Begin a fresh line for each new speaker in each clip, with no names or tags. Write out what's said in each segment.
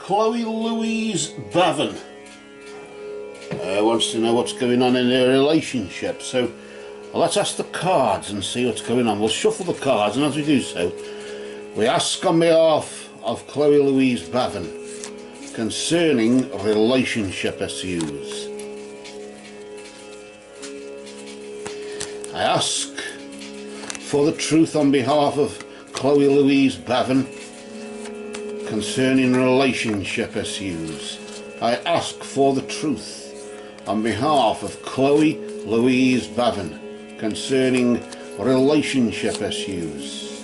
Louise Bevan wants to know what's going on in her relationship, so let's ask the cards and see what's going on. We'll shuffle the cards, and as we do so, we ask on behalf of Louise Bevan concerning relationship issues. I ask for the truth on behalf of Louise Bevan concerning relationship issues. I ask for the truth on behalf of Louise Bevan concerning relationship issues.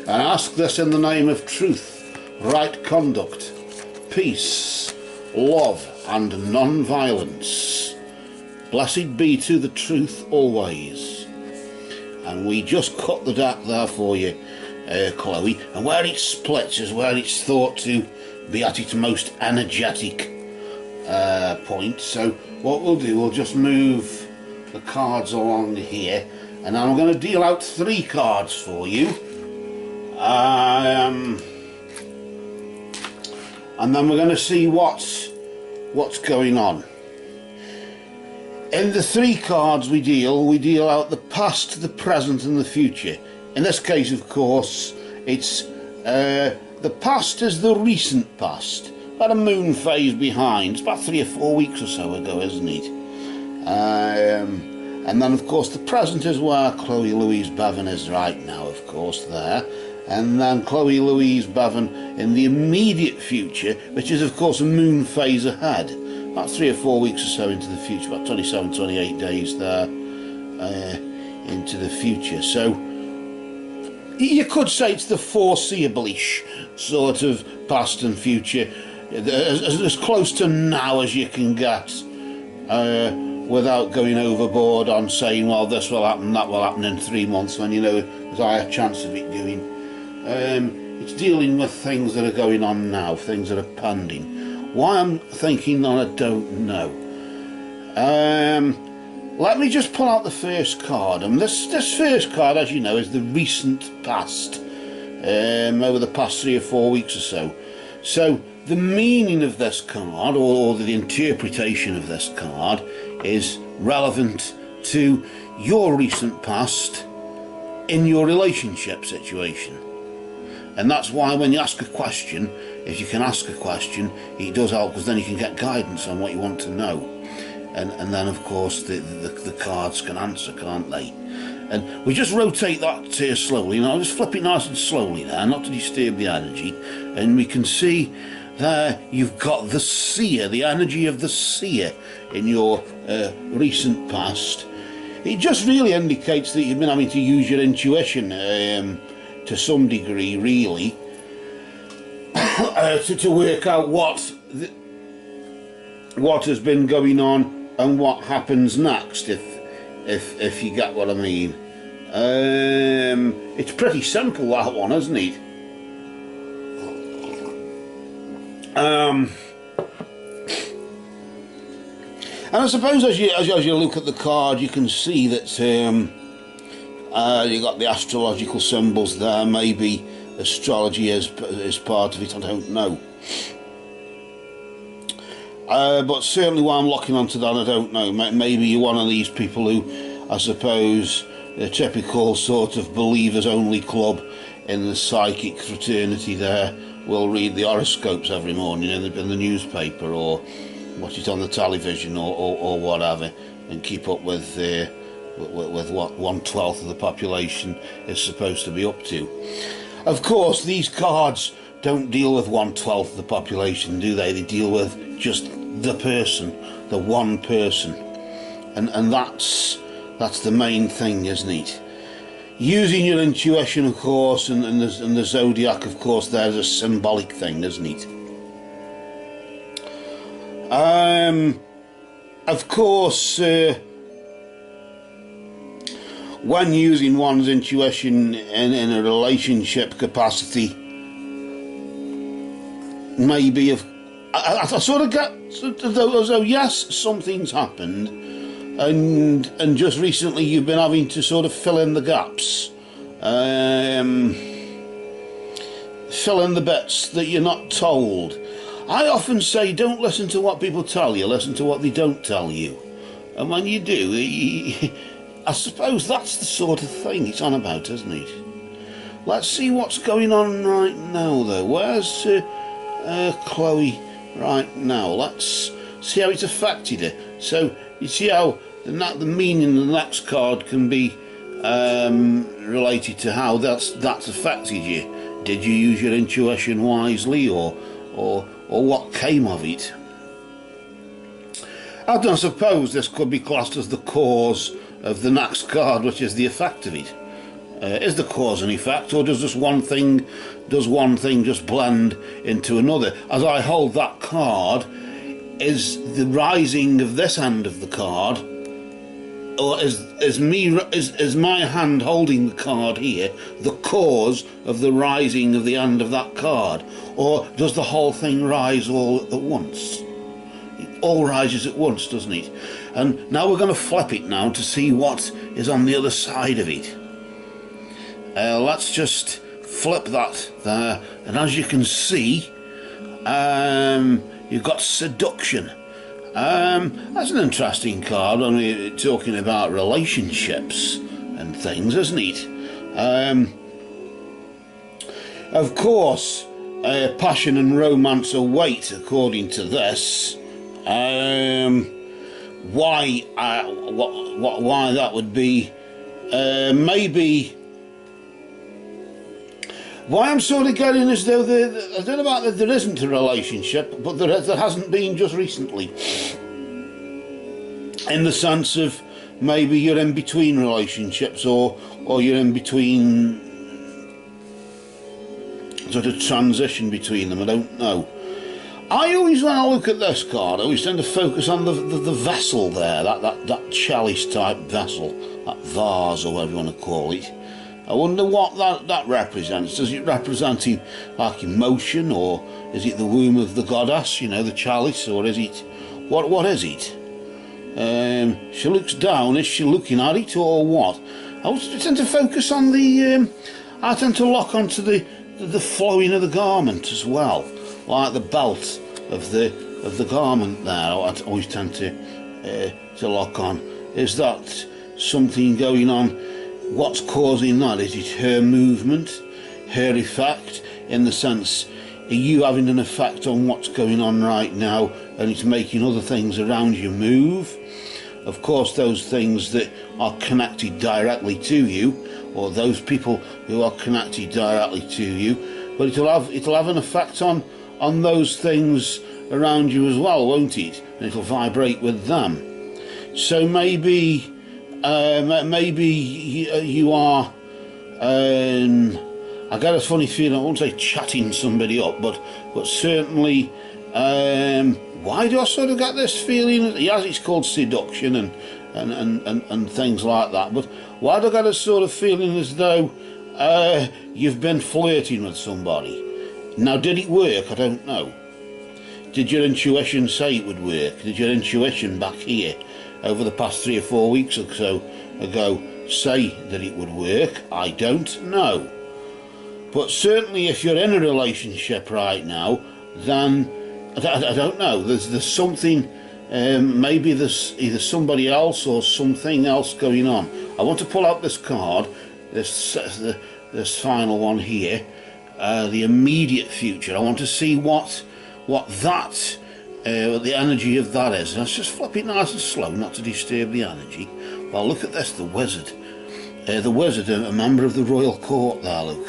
I ask this in the name of truth, right conduct, peace, love and non-violence. Blessed be to the truth always. And we just cut the deck there for you, Chloe, and where it splits is where it's thought to be at its most energetic point. So what we'll do, we'll just move the cards along here, and I'm going to deal out 3 cards for you, and then we're going to see what's going on. In the 3 cards we deal out the past, the present and the future. In this case, of course, it's the past is the recent past, about a moon phase behind. It's about 3 or 4 weeks or so ago, isn't it? And then, of course, the present is where Louise Bevan is right now, of course, there. And then Louise Bevan in the immediate future, which is, of course, a moon phase ahead. About 3 or 4 weeks or so into the future, about 27, 28 days there into the future. So you could say it's the foreseeable-ish sort of past and future, as close to now as you can get, without going overboard on saying, well, this will happen, that will happen in 3 months, when you know there's a higher chance of it doing. It's dealing with things that are going on now, things that are pending. Why I'm thinking that, I don't know. Let me just pull out the first card, and this first card, as you know, is the recent past, over the past 3 or 4 weeks or so. So the meaning of this card, or the interpretation of this card, is relevant to your recent past in your relationship situation. And that's why when you ask a question, if you can ask a question, it does help, because then you can get guidance on what you want to know. And then, of course, the cards can answer, can't they? And we just rotate that here slowly. You know, just flip it nice and slowly there, not to disturb the energy. And we can see there you've got the seer, the energy of the seer in your recent past. It just really indicates that you've been having to use your intuition to some degree, really, to work out what has been going on and what happens next, if you get what I mean. It's pretty simple, that one, isn't it? And I suppose as you look at the card, you can see that you got the astrological symbols there. Maybe astrology is part of it, I don't know. But certainly while I'm locking onto that, I don't know. Maybe you're one of these people who, I suppose, the typical sort of believers-only club in the psychic fraternity there will read the horoscopes every morning in the newspaper, or watch it on the television, or whatever, and keep up with what 1/12 of the population is supposed to be up to. Of course, these cards don't deal with 1/12 of the population, do they? They deal with just the person, the one person, and that's the main thing, isn't it? Using your intuition, of course, and the zodiac, of course, there's a symbolic thing, isn't it? Of course, when using one's intuition in a relationship capacity, maybe I sort of get as though yes, something's happened, and just recently you've been having to sort of fill in the gaps. fill in the bits that you're not told. I often say, don't listen to what people tell you, listen to what they don't tell you. And when you do, I suppose that's the sort of thing it's on about, isn't it? Let's see what's going on right now, though. Where's Chloe right now? Let's see how it's affected her. So, you see how the meaning of the next card can be related to how that's affected you. Did you use your intuition wisely, or what came of it? I don't suppose this could be classed as the cause of the next card, which is the effect of it. Is the cause and effect, or does one thing just blend into another? As I hold that card, is the rising of this end of the card, or is my hand holding the card here the cause of the rising of the end of that card, or does the whole thing rise all at once? It all rises at once, doesn't it? And now we're going to flip it now to see what is on the other side of it. Let's just flip that there, and as you can see, you've got seduction. That's an interesting card. I mean, talking about relationships and things, isn't it? Of course, passion and romance await, according to this. Why that would be? Maybe. Why I'm sort of getting as though I don't know about that there isn't a relationship, but there hasn't been just recently. In the sense of maybe you're in between relationships, or you're in between sort of transition between them. I don't know. I always, when I look at this card, I always tend to focus on the vessel there, that chalice type vessel, that vase or whatever you want to call it. I wonder what that represents. Does it representing like emotion, or is it the womb of the goddess, you know, the chalice, or is it what is it? She looks down. Is she looking at it, or what? I tend to focus on I tend to lock onto the flowing of the garment as well, like the belt of the garment there. I always tend to lock on. Is that something going on? What's causing that? Is it her movement, her effect, in the sense, are you having an effect on what's going on right now, and it's making other things around you move? Of course, those things that are connected directly to you, or those people who are connected directly to you, but it'll have an effect on those things around you as well, won't it? And it'll vibrate with them. So maybe you are, I get a funny feeling, I won't say chatting somebody up, but certainly, why do I sort of get this feeling? Yes, it's called seduction and things like that, but why do I get a sort of feeling as though you've been flirting with somebody? Now, did it work? I don't know. Did your intuition say it would work? Did your intuition back here over the past 3 or 4 weeks or so ago say that it would work? I don't know. But certainly if you're in a relationship right now, then I don't know, there's something, maybe there's either somebody else or something else going on. I want to pull out this card, this final one here, the immediate future. I want to see what the energy of that is. Let's just flip it nice and slow, not to disturb the energy. Well, look at this, the wizard. The wizard, a member of the royal court there, look.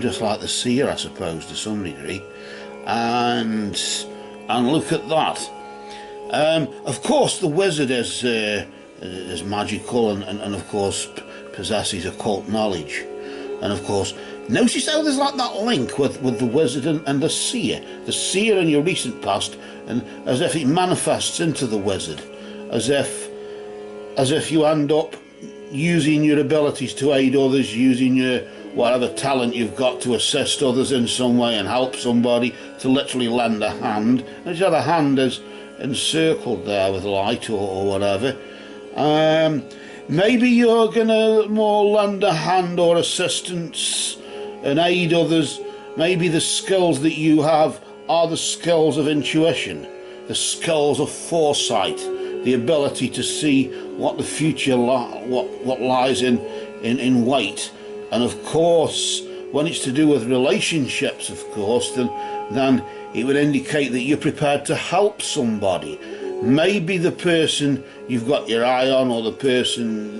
Just like the seer, I suppose, to some degree. And look at that. Of course, the wizard is magical and of course possesses occult knowledge. And of course, notice how there's like that link with the wizard and the seer. The seer in your recent past, and as if it manifests into the wizard, as if you end up using your abilities to aid others, using your whatever talent you've got to assist others in some way and help somebody, to literally lend a hand. And the other hand is encircled there with light or whatever. Maybe you're going to more lend a hand or assistance and aid others maybe the skills that you have are the skills of intuition, the skills of foresight, the ability to see what the future what lies in wait. And of course, when it's to do with relationships, of course, then it would indicate that you're prepared to help somebody. Maybe the person you've got your eye on, or the person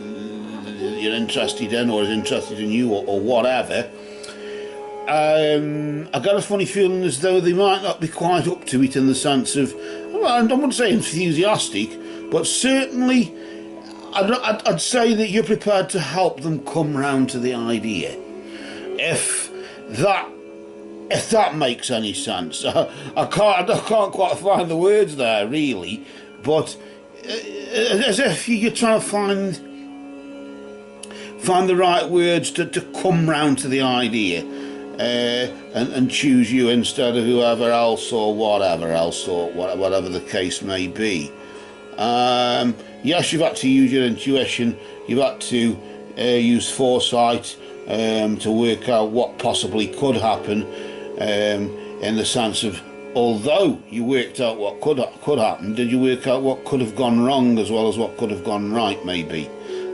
you're interested in, or is interested in you, or whatever. I got a funny feeling as though they might not be quite up to it, in the sense of, well, I don't want to say enthusiastic, but certainly I'd say that you're prepared to help them come round to the idea. If that makes any sense. I can't quite find the words there, really, but as if you're trying to find the right words to come round to the idea, and choose you instead of whoever else, or whatever else, or whatever the case may be. Yes, you've had to use your intuition, you've had to use foresight to work out what possibly could happen, in the sense of, although you worked out what could happen, did you work out what could have gone wrong as well as what could have gone right? Maybe,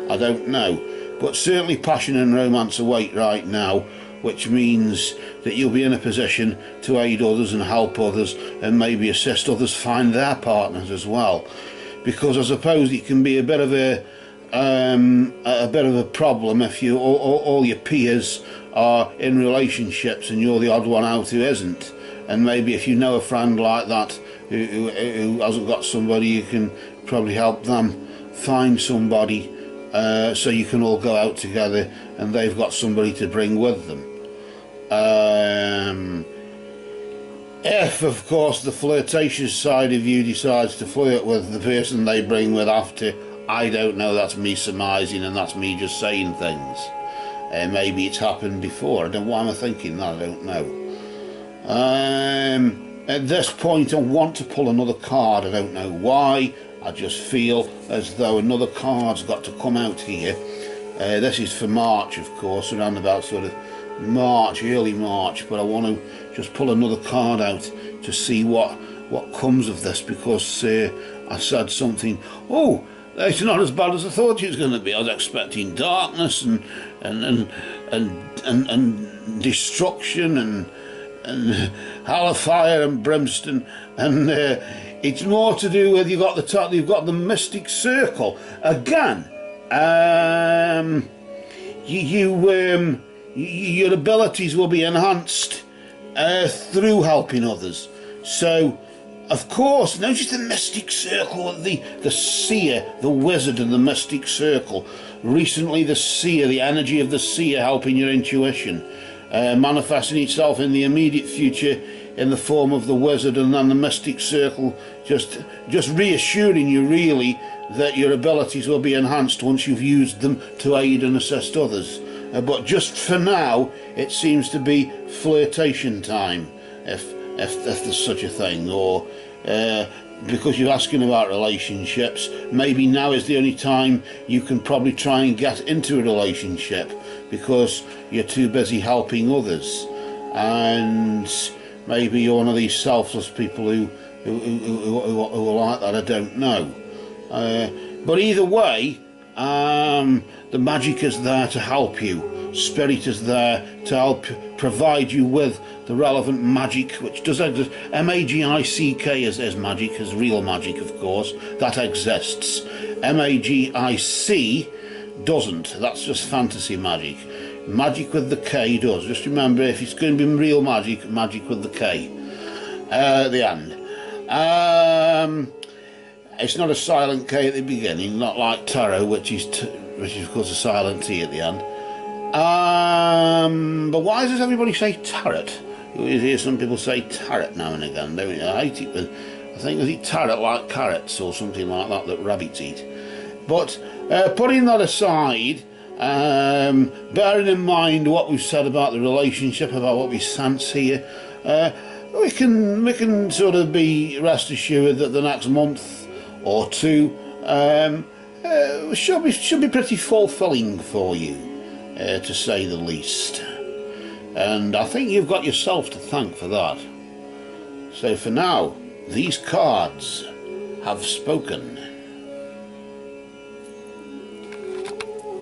I don't know, but certainly passion and romance await right now, which means that you'll be in a position to aid others and help others, and maybe assist others find their partners as well. Because I suppose it can be a bit of a problem if you all your peers are in relationships and you're the odd one out who isn't. And maybe if you know a friend like that who hasn't got somebody, you can probably help them find somebody, so you can all go out together and they've got somebody to bring with them. If, of course, the flirtatious side of you decides to flirt with the person they bring with after, I don't know, that's me surmising, and that's me just saying things. Maybe it's happened before. I don't know why am I thinking that, I don't know. At this point I want to pull another card. I don't know why, I just feel as though another card's got to come out here. This is for March, of course, around about sort of March, early March, but I want to just pull another card out to see what comes of this, because I said something, oh, it's not as bad as I thought it was going to be. I was expecting darkness and destruction and hell of fire and brimstone, and it's more to do with you've got the mystic circle again. Your abilities will be enhanced through helping others. So, of course, notice the mystic circle, the seer, the wizard and the mystic circle. Recently the seer, the energy of the seer helping your intuition, manifesting itself in the immediate future in the form of the wizard, and then the mystic circle just reassuring you really that your abilities will be enhanced once you've used them to aid and assist others. But just for now, it seems to be flirtation time, if there's such a thing, or because you're asking about relationships, maybe now is the only time you can probably try and get into a relationship, because you're too busy helping others, and maybe you're one of these selfless people who are like that. I don't know, but either way, the magic is there to help you. Spirit is there to help provide you with the relevant magic, which does exist. M-A-G-I-C-K is magic, is real magic, of course. That exists. M-A-G-I-C doesn't. That's just fantasy magic. Magic with the K does. Just remember, if it's going to be real magic, magic with the K at the end. It's not a silent K at the beginning, not like tarot, which is of course a silent T at the end. But why does everybody say tarot? You hear some people say tarot now and again, don't you? I hate it, but I think they eat tarot like carrots or something like that rabbits eat. But putting that aside, bearing in mind what we've said about the relationship, about what we sense here, we can sort of be rest assured that the next month or two should be pretty fulfilling for you, to say the least. and I think you've got yourself to thank for that. So for now, these cards have spoken.